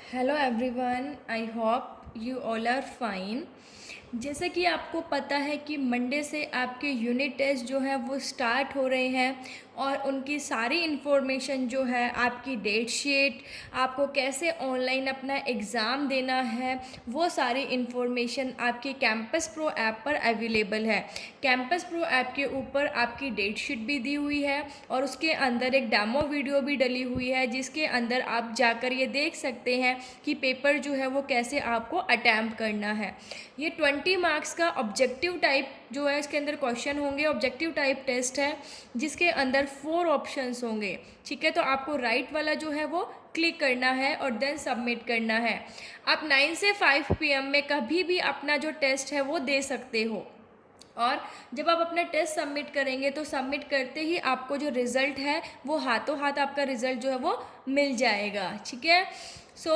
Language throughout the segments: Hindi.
Hello everyone, I hope you all are fine. जैसे कि आपको पता है कि मंडे से आपके यूनिट टेस्ट जो है वो स्टार्ट हो रहे हैं और उनकी सारी इन्फॉर्मेशन जो है, आपकी डेट शीट, आपको कैसे ऑनलाइन अपना एग्ज़ाम देना है, वो सारी इन्फॉर्मेशन आपकी कैंपस प्रो ऐप पर अवेलेबल है। कैंपस प्रो ऐप के ऊपर आपकी डेट शीट भी दी हुई है और उसके अंदर एक डेमो वीडियो भी डली हुई है, जिसके अंदर आप जाकर ये देख सकते हैं कि पेपर जो है वो कैसे आपको अटैम्प्ट करना है। ये 20 मार्क्स का ऑब्जेक्टिव टाइप जो है, इसके अंदर क्वेश्चन होंगे। ऑब्जेक्टिव टाइप टेस्ट है जिसके अंदर 4 ऑप्शंस होंगे। ठीक है, तो आपको राइट वाला जो है वो क्लिक करना है और देन सबमिट करना है। आप 9 से 5 PM में कभी भी अपना जो टेस्ट है वो दे सकते हो। और जब आप अपना टेस्ट सबमिट करेंगे तो सबमिट करते ही आपको जो रिज़ल्ट है वो हाथों हाथ आपका रिज़ल्ट जो है वो मिल जाएगा। ठीक है, सो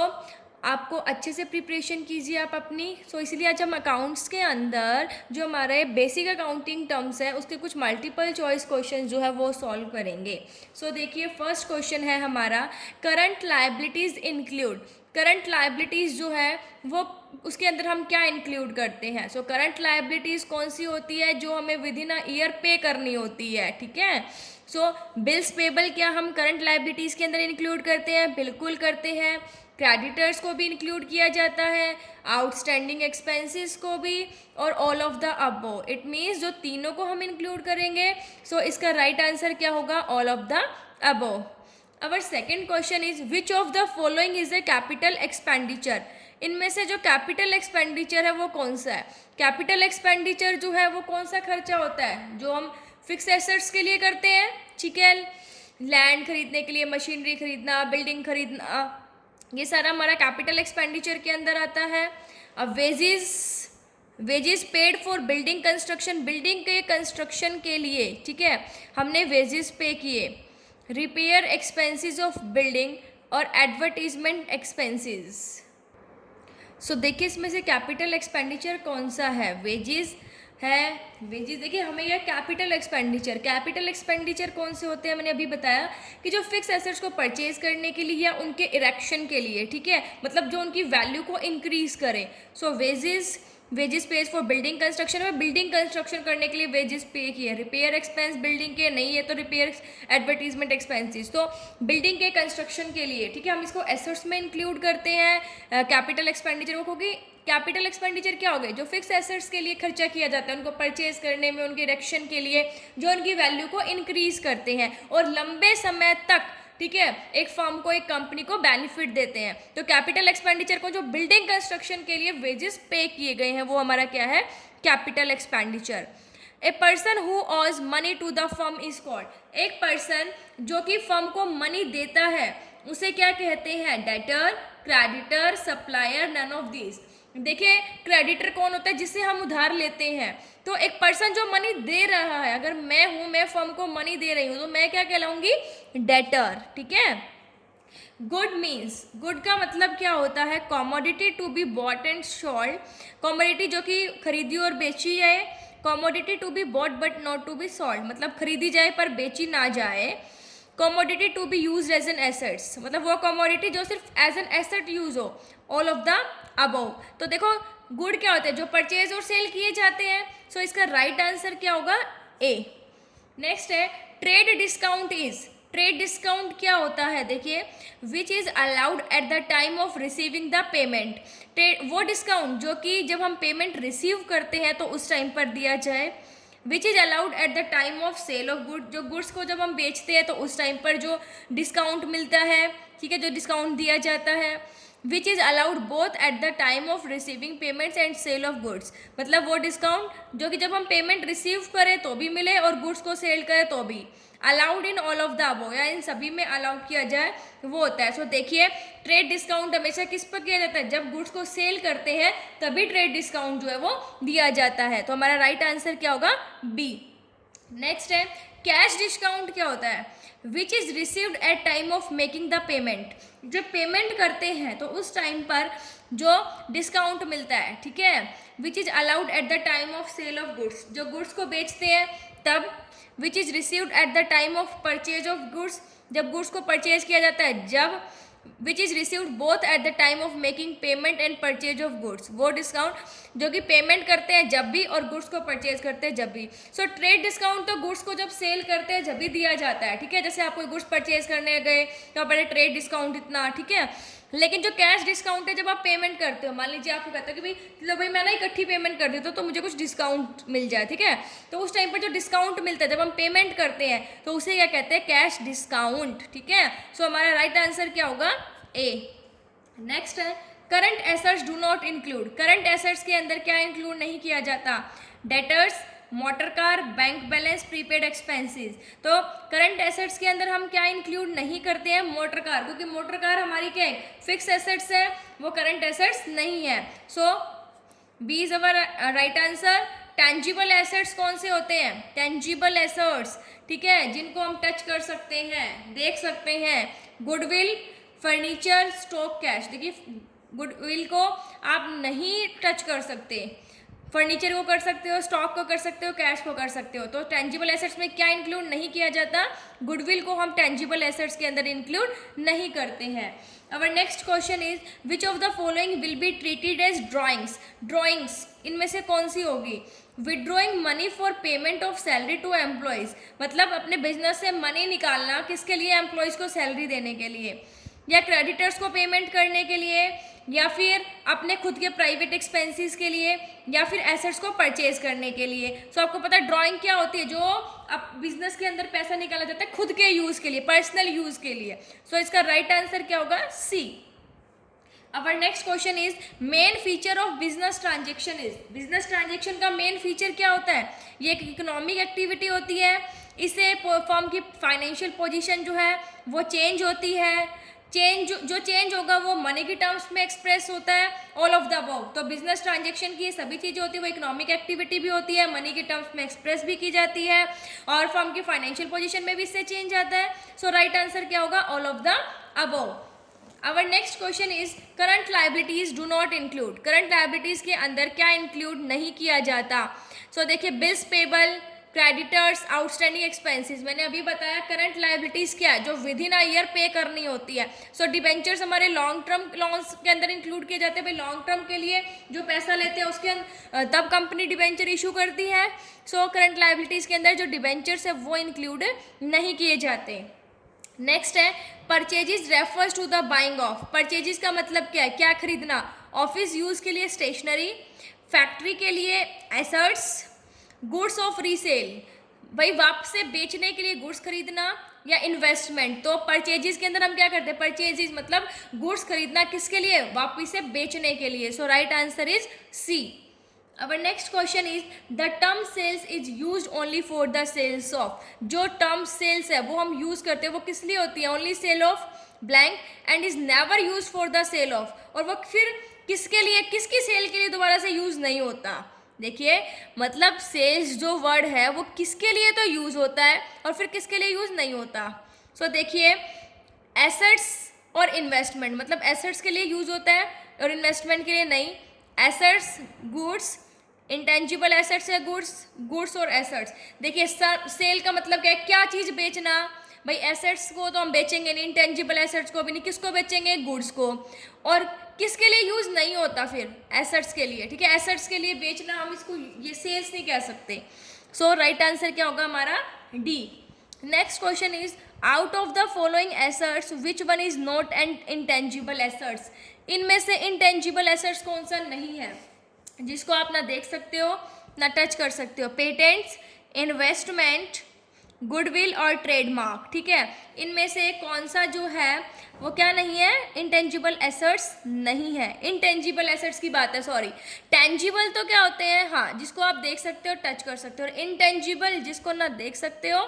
आपको अच्छे से प्रिपरेशन कीजिए आप अपनी। इसलिए आज हम अकाउंट्स के अंदर जो हमारे बेसिक अकाउंटिंग टर्म्स है उसके कुछ मल्टीपल चॉइस क्वेश्चन जो है वो सॉल्व करेंगे। देखिए, फर्स्ट क्वेश्चन है हमारा, current liabilities include. Current liabilities जो है वो उसके अंदर हम क्या इंक्लूड करते हैं। करंट लायबिलिटीज़ कौन सी होती है, जो हमें विद इन अ ईयर पे करनी होती है। ठीक है, बिल्स पेबल क्या हम करंट लायबिलिटीज़ के अंदर इंक्लूड करते हैं? बिल्कुल करते हैं। क्रेडिटर्स को भी इंक्लूड किया जाता है, आउटस्टैंडिंग एक्सपेंसेस को भी, और all of the above. It means जो तीनों को हम इंक्लूड करेंगे। इसका राइट आंसर क्या होगा? All of the above. Our second question is, which of the following is a capital expenditure. इनमें से जो कैपिटल एक्सपेंडिचर है वो कौन सा है? कैपिटल एक्सपेंडिचर जो है वो कौन सा खर्चा होता है जो हम फिक्स एसेट्स के लिए करते हैं। ठीक है, लैंड खरीदने के लिए, मशीनरी खरीदना, बिल्डिंग खरीदना, ये सारा हमारा कैपिटल एक्सपेंडिचर के अंदर आता है। अब wages paid for building construction, building के कंस्ट्रक्शन के लिए, ठीक है, हमने वेजेस पे किए। रिपेयर एक्सपेंसेस ऑफ बिल्डिंग और एडवर्टीजमेंट एक्सपेंसेस। देखिए, इसमें से कैपिटल एक्सपेंडिचर कौन सा है? वेजेस है। वेजेस, देखिए हमें यह कैपिटल एक्सपेंडिचर कौन से होते हैं? मैंने अभी बताया कि जो फिक्स एसेट्स को परचेज करने के लिए या उनके इरेक्शन के लिए, ठीक है, मतलब जो उनकी वैल्यू को इंक्रीज करें। Wages page for building construction में बिल्डिंग कंस्ट्रक्शन करने के लिए वेजेस पे किए। रिपेयर एक्सपेंस बिल्डिंग के नहीं है तो रिपेयर एडवर्टीजमेंट एक्सपेंसेस, तो बिल्डिंग के कंस्ट्रक्शन के लिए, ठीक है, हम इसको एसेट्स में इंक्लूड करते हैं कैपिटल एक्सपेंडिचर को, क्योंकि कैपिटल एक्सपेंडिचर क्या हो गए? जो फिक्स एसेट्स के लिए खर्चा किया जाता है, उनको परचेज करने में, उनके इरेक्शन के लिए, जो उनकी वैल्यू को इंक्रीज करते हैं और लंबे समय तक, ठीक है, एक फर्म को, एक कंपनी को बेनिफिट देते हैं। तो कैपिटल एक्सपेंडिचर को जो बिल्डिंग कंस्ट्रक्शन के लिए वेजेस पे किए गए हैं वो हमारा क्या है? Capital expenditure. A person who owes money to the firm is called. एक पर्सन जो कि फर्म को मनी देता है उसे क्या कहते हैं? Debtor, creditor, supplier, none of these. देखिए, क्रेडिटर कौन होता है? जिससे हम उधार लेते हैं। तो एक पर्सन जो मनी दे रहा है, अगर मैं हूं, मैं फर्म को मनी दे रही हूं, तो मैं क्या कहलाऊंगी? डेटर। ठीक है, गुड मीन्स, गुड का मतलब क्या होता है? Commodity to be bought and sold. Commodity जो कि खरीदी और बेची जाए। Commodity to be bought but not to be sold, मतलब खरीदी जाए पर बेची ना जाए। Commodity to be use as an assets, मतलब वो कॉमोडिटी जो सिर्फ एज एन एसेट यूज हो। All of the above. तो देखो, गुड क्या होता है? जो परचेज और सेल किए जाते हैं। इसका राइट आंसर क्या होगा? ए। नेक्स्ट है, trade discount is. Trade discount क्या होता है? देखिए, विच is allowed at the time of receiving the payment. वो डिस्काउंट जो कि जब हम पेमेंट रिसीव करते हैं तो उस टाइम पर दिया जाए। Which is allowed at the time of sale of good, जो गुड्स को जब हम बेचते हैं तो उस टाइम पर जो डिस्काउंट मिलता है, ठीक है, जो डिस्काउंट दिया जाता है। Which is allowed both at the time of receiving payments and sale of goods, मतलब वो डिस्काउंट जो कि जब हम पेमेंट रिसीव करें तो भी मिले और गुड्स को सेल करें तो भी। Allowed in all of the above, या इन सभी में अलाउ किया जाए वो होता है। देखिए, ट्रेड डिस्काउंट हमेशा किस पर किया जाता है? जब गुड्स को सेल करते हैं तभी ट्रेड डिस्काउंट जो है वो दिया जाता है। तो हमारा राइट आंसर क्या होगा? बी। नेक्स्ट है, कैश डिस्काउंट क्या होता है? Which is received at time of making the payment. जब पेमेंट करते हैं तो उस टाइम पर जो डिस्काउंट मिलता है, ठीक है। Which is allowed at the time of sale of goods, जो गुड्स को बेचते हैं तब। Which is received at the time of purchase of goods, जब गुड्स को परचेज किया जाता है जब। Which is received both at the time of making payment and purchase of goods. वो डिस्काउंट जो कि पेमेंट करते हैं जब भी और गुड्स को परचेज करते हैं जब भी। सो ट्रेड डिस्काउंट तो गुड्स को जब सेल करते हैं जब भी दिया जाता है, ठीक है। जैसे आप कोई गुड्स परचेज करने गए तो बड़े ट्रेड डिस्काउंट इतना, ठीक है। लेकिन जो कैश डिस्काउंट है जब आप पेमेंट करते हो, मान लीजिए आपको कहते हो कि भाई लो भाई मैं ना इकट्ठी पेमेंट कर देता हूँ तो मुझे कुछ डिस्काउंट मिल जाए, ठीक है। तो उस टाइम पर जो डिस्काउंट मिलता है जब हम पेमेंट करते हैं तो उसे क्या कहते हैं, कैश डिस्काउंट, ठीक है। सो हमारा राइट आंसर क्या होगा, ए। नेक्स्ट है current assets do not include. Current assets के अंदर क्या इंक्लूड नहीं किया जाता, debtors, motor car, bank balance, prepaid expenses. तो करंट एसेट्स के अंदर हम क्या इंक्लूड नहीं करते हैं, मोटर कार, क्योंकि मोटर कार हमारी क्या है, फिक्स एसेट्स है, वो करंट एसेट्स नहीं है। So B is our right answer. Tangible assets कौन से होते हैं, टेंजिबल एसेट्स, ठीक है, जिनको हम टच कर सकते हैं, देख सकते हैं, गुडविल, फर्नीचर, स्टॉक, कैश। देखिए गुडविल को आप नहीं टच कर सकते, फर्नीचर को कर सकते हो, स्टॉक को कर सकते हो, कैश को कर सकते हो। तो टेंजिबल एसेट्स में क्या इंक्लूड नहीं किया जाता, गुडविल को हम टेंजिबल एसेट्स के अंदर इंक्लूड नहीं करते हैं। Our next question is which of the following will be treated as drawings. Drawings इनमें से कौन सी होगी, withdrawing money for payment of salary to employees, मतलब अपने बिजनेस से मनी निकालना, किसके लिए, एम्प्लॉयज को सैलरी देने के लिए, या क्रेडिटर्स को पेमेंट करने के लिए, या फिर अपने खुद के प्राइवेट एक्सपेंसेस के लिए, या फिर एसेट्स को परचेज करने के लिए। सो आपको पता है ड्राइंग क्या होती है, जो अब बिजनेस के अंदर पैसा निकाला जाता है खुद के यूज के लिए, पर्सनल यूज के लिए। सो इसका राइट आंसर क्या होगा, C. Our next question is main feature of business transaction is. Business transaction का मेन फीचर क्या होता है, ये एक इकोनॉमिक एक्टिविटी होती है, इससे फर्म की फाइनेंशियल पोजीशन जो है वो चेंज होती है, चेंज जो चेंज होगा वो मनी की टर्म्स में एक्सप्रेस होता है, ऑल ऑफ द अबव। तो बिजनेस ट्रांजेक्शन की ये सभी चीज़ें होती है, वो इकोनॉमिक एक्टिविटी भी होती है, मनी की टर्म्स में एक्सप्रेस भी की जाती है, और फर्म की फाइनेंशियल पोजीशन में भी इससे चेंज आता है। सो राइट आंसर क्या होगा, all of the above. Our next question is current liabilities do not include। current liabilities के अंदर क्या इंक्लूड नहीं किया जाता। सो देखिए bills payable, creditors, outstanding expenses, मैंने अभी बताया करंट लाइबिलिटीज क्या है, जो विद इन अ ईयर पे करनी होती है। सो डिबेंचर्स हमारे लॉन्ग टर्म लोन्स के अंदर इंक्लूड किए जाते हैं, भाई लॉन्ग टर्म के लिए जो पैसा लेते हैं उसके तब कंपनी डिबेंचर इशू करती है। सो करंट लाइबिलिटीज के अंदर जो डिबेंचर्स है वो इंक्लूड नहीं किए जाते। नेक्स्ट है purchases refers to the buying of. Purchases का मतलब क्या है, क्या खरीदना, ऑफिस यूज के लिए स्टेशनरी, फैक्ट्री के लिए एसेट्स, गुड्स ऑफ रीसेल, भाई वापस से बेचने के लिए गुड्स खरीदना, या इन्वेस्टमेंट। तो परचेजेस के अंदर हम क्या करते हैं, परचेजेस मतलब गुड्स खरीदना किसके लिए, वापस से बेचने के लिए। So right answer is C. Our next question is the term sales is used only for the sales of। जो term sales है वो हम use करते हैं वो किस लिए होती है, only sale of blank and is never used for the sale of। और वो फिर किसके लिए, किसकी सेल के लिए दोबारा से यूज नहीं होता। देखिए मतलब सेल्स जो वर्ड है वो किसके लिए तो यूज होता है और फिर किसके लिए यूज नहीं होता। सो देखिए एसेट्स और इन्वेस्टमेंट, मतलब एसेट्स के लिए यूज होता है और इन्वेस्टमेंट के लिए नहीं। एसेट्स, गुड्स, इंटेंजिबल एसेट्स है गुड्स, गुड्स और एसेट्स। देखिए सेल का मतलब क्या है, क्या चीज़ बेचना, भाई एसेट्स को तो हम बेचेंगे नहीं, इंटेंजिबल एसेट्स को भी नहीं, किसको बेचेंगे, गुड्स को। और किसके लिए यूज़ नहीं होता फिर, एसेट्स के लिए, ठीक है, एसेट्स के लिए बेचना हम इसको ये सेल्स नहीं कह सकते। सो राइट आंसर क्या होगा हमारा, D. Next question is out of the following assets which one is not an intangible assets. इनमें से इंटेंजिबल एसेट्स कौन सा नहीं है, जिसको आप ना देख सकते हो ना टच कर सकते हो, पेटेंट्स, इन्वेस्टमेंट, गुडविल और ट्रेडमार्क, ठीक है। इनमें से कौन सा जो है वो क्या नहीं है, इंटेंजिबल एसेट्स नहीं है। इंटेंजिबल एसेट्स की बात है, सॉरी। टेंजिबल तो क्या होते हैं, हाँ जिसको आप देख सकते हो टच कर सकते हो, और इंटेंजिबल जिसको ना देख सकते हो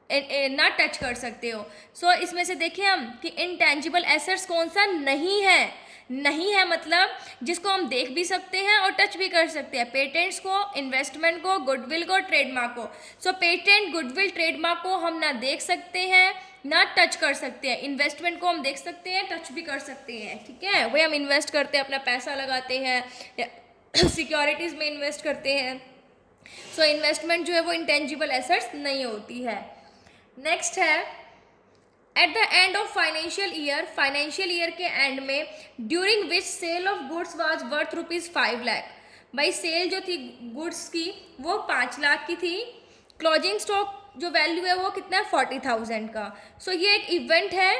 ना टच कर सकते हो। सो इसमें से देखिए हम कि इंटेंजिबल एसेट्स कौन सा नहीं है, नहीं है मतलब जिसको हम देख भी सकते हैं और टच भी कर सकते हैं, पेटेंट्स को, इन्वेस्टमेंट को, गुडविल को, ट्रेडमार्क को। सो पेटेंट, गुडविल, ट्रेडमार्क को हम ना देख सकते हैं ना टच कर सकते हैं। इन्वेस्टमेंट को हम देख सकते हैं, टच भी कर सकते हैं, ठीक है, वही हम इन्वेस्ट करते हैं, अपना पैसा लगाते हैं, सिक्योरिटीज़ में इन्वेस्ट करते हैं। सो इन्वेस्टमेंट जो है वो इंटेंजिबल एसेट्स नहीं होती है। नेक्स्ट है at the end of financial year के एंड में, during which sale of goods was worth ₹5 lakh. भाई सेल जो थी गुड्स की वो 5 लाख की थी, क्लोजिंग स्टॉक जो वैल्यू है वो कितना है 40,000 का। सो ये एक इवेंट है,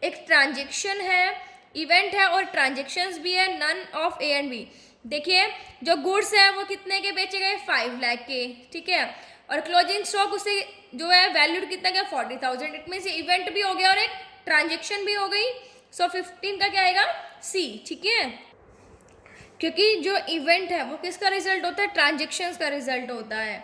एक ट्रांजेक्शन है, इवेंट है और ट्रांजेक्शन्स भी है, none of A and B. देखिए जो गुड्स है वो कितने के बेचे गए 5 लाख के, ठीक है, और क्लोजिंग स्टॉक उसे जो है वैल्यूड कितना क्या 40,000। इट मीन्स इवेंट भी हो गया और एक ट्रांजेक्शन भी हो गई। सो 15 का क्या आएगा सी, ठीक है, क्योंकि जो इवेंट है वो किसका रिजल्ट होता है, ट्रांजेक्शन्स का रिजल्ट होता है।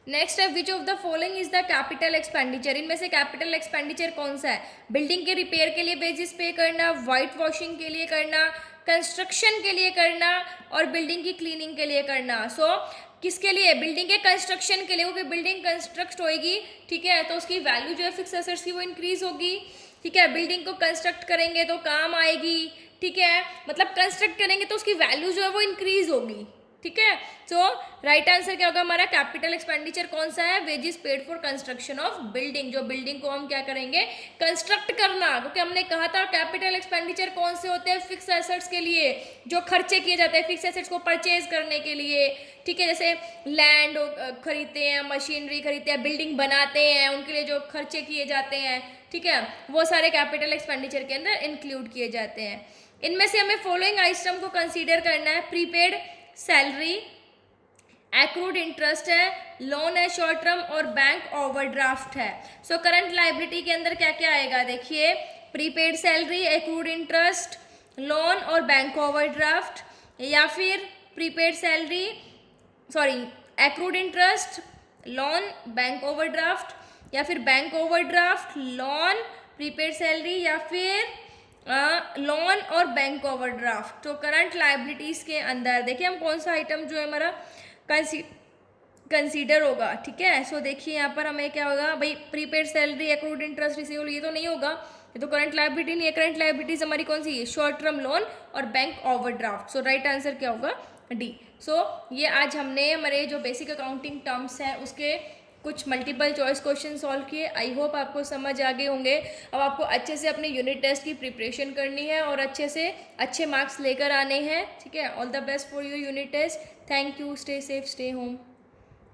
नेक्स्ट है विच of the following is the capital expenditure. इनमें से कैपिटल एक्सपेंडिचर कौन सा है, बिल्डिंग के रिपेयर के लिए वेजेस पे करना, वाइट वॉशिंग के लिए करना, कंस्ट्रक्शन के लिए करना और बिल्डिंग की क्लीनिंग के लिए करना। सो किसके लिए, बिल्डिंग के कंस्ट्रक्शन के लिए, क्योंकि बिल्डिंग कंस्ट्रक्ट होएगी, ठीक है, तो उसकी वैल्यू जो है फिक्स एसेट्स की वो इंक्रीज होगी, ठीक है, बिल्डिंग को कंस्ट्रक्ट करेंगे तो काम आएगी, ठीक है, मतलब कंस्ट्रक्ट करेंगे तो उसकी वैल्यू जो है वो इंक्रीज होगी, ठीक है। सो राइट आंसर क्या होगा हमारा, कैपिटल एक्सपेंडिचर कौन सा है, wages paid for construction of building, जो बिल्डिंग को हम क्या करेंगे कंस्ट्रक्ट करना, क्योंकि हमने कहा था कैपिटल एक्सपेंडिचर कौन से होते हैं, फिक्स एसेट्स के लिए जो खर्चे किए जाते हैं, फिक्स एसेट्स को परचेज करने के लिए, ठीक है, जैसे लैंड खरीदते हैं, मशीनरी खरीदते हैं, बिल्डिंग बनाते हैं, उनके लिए जो खर्चे किए जाते हैं, ठीक है, वो सारे कैपिटल एक्सपेंडिचर के अंदर इंक्लूड किए जाते हैं। इनमें से हमें फॉलोइंग आइटम को कंसीडर करना है, प्रीपेड सैलरी, एक्रूड इंटरेस्ट है, लोन है शॉर्ट टर्म और बैंक ओवरड्राफ्ट है। सो करंट लाइबिलिटी के अंदर क्या क्या आएगा, देखिए prepaid salary, accrued interest, loan और बैंक ओवरड्राफ्ट, या फिर prepaid salary accrued interest, loan, bank overdraft, या फिर bank overdraft, loan, prepaid salary, या फिर लोन और बैंक ओवरड्राफ्ट। तो करंट लाइबिलिटीज़ के अंदर देखिए हम कौन सा आइटम जो है हमारा कंसीडर होगा, ठीक है। सो देखिए यहाँ पर हमें क्या होगा, भाई prepaid salary, accrued interest, receivable, ये तो नहीं होगा, ये तो करंट लाइबिलिटी नहीं है। करंट लाइबिलिटीज हमारी कौन सी है, शॉर्ट टर्म लोन और बैंक ओवरड्राफ्ट। सो राइट आंसर क्या होगा डी। सो ये आज हमने हमारे जो बेसिक अकाउंटिंग टर्म्स हैं उसके कुछ मल्टीपल चॉइस क्वेश्चन सॉल्व किए। आई होप आपको समझ आ गए होंगे। अब आपको अच्छे से अपने यूनिट टेस्ट की प्रिपरेशन करनी है और अच्छे से अच्छे मार्क्स लेकर आने हैं, ठीक है। All the best for your unit test. Thank you, stay safe, stay home.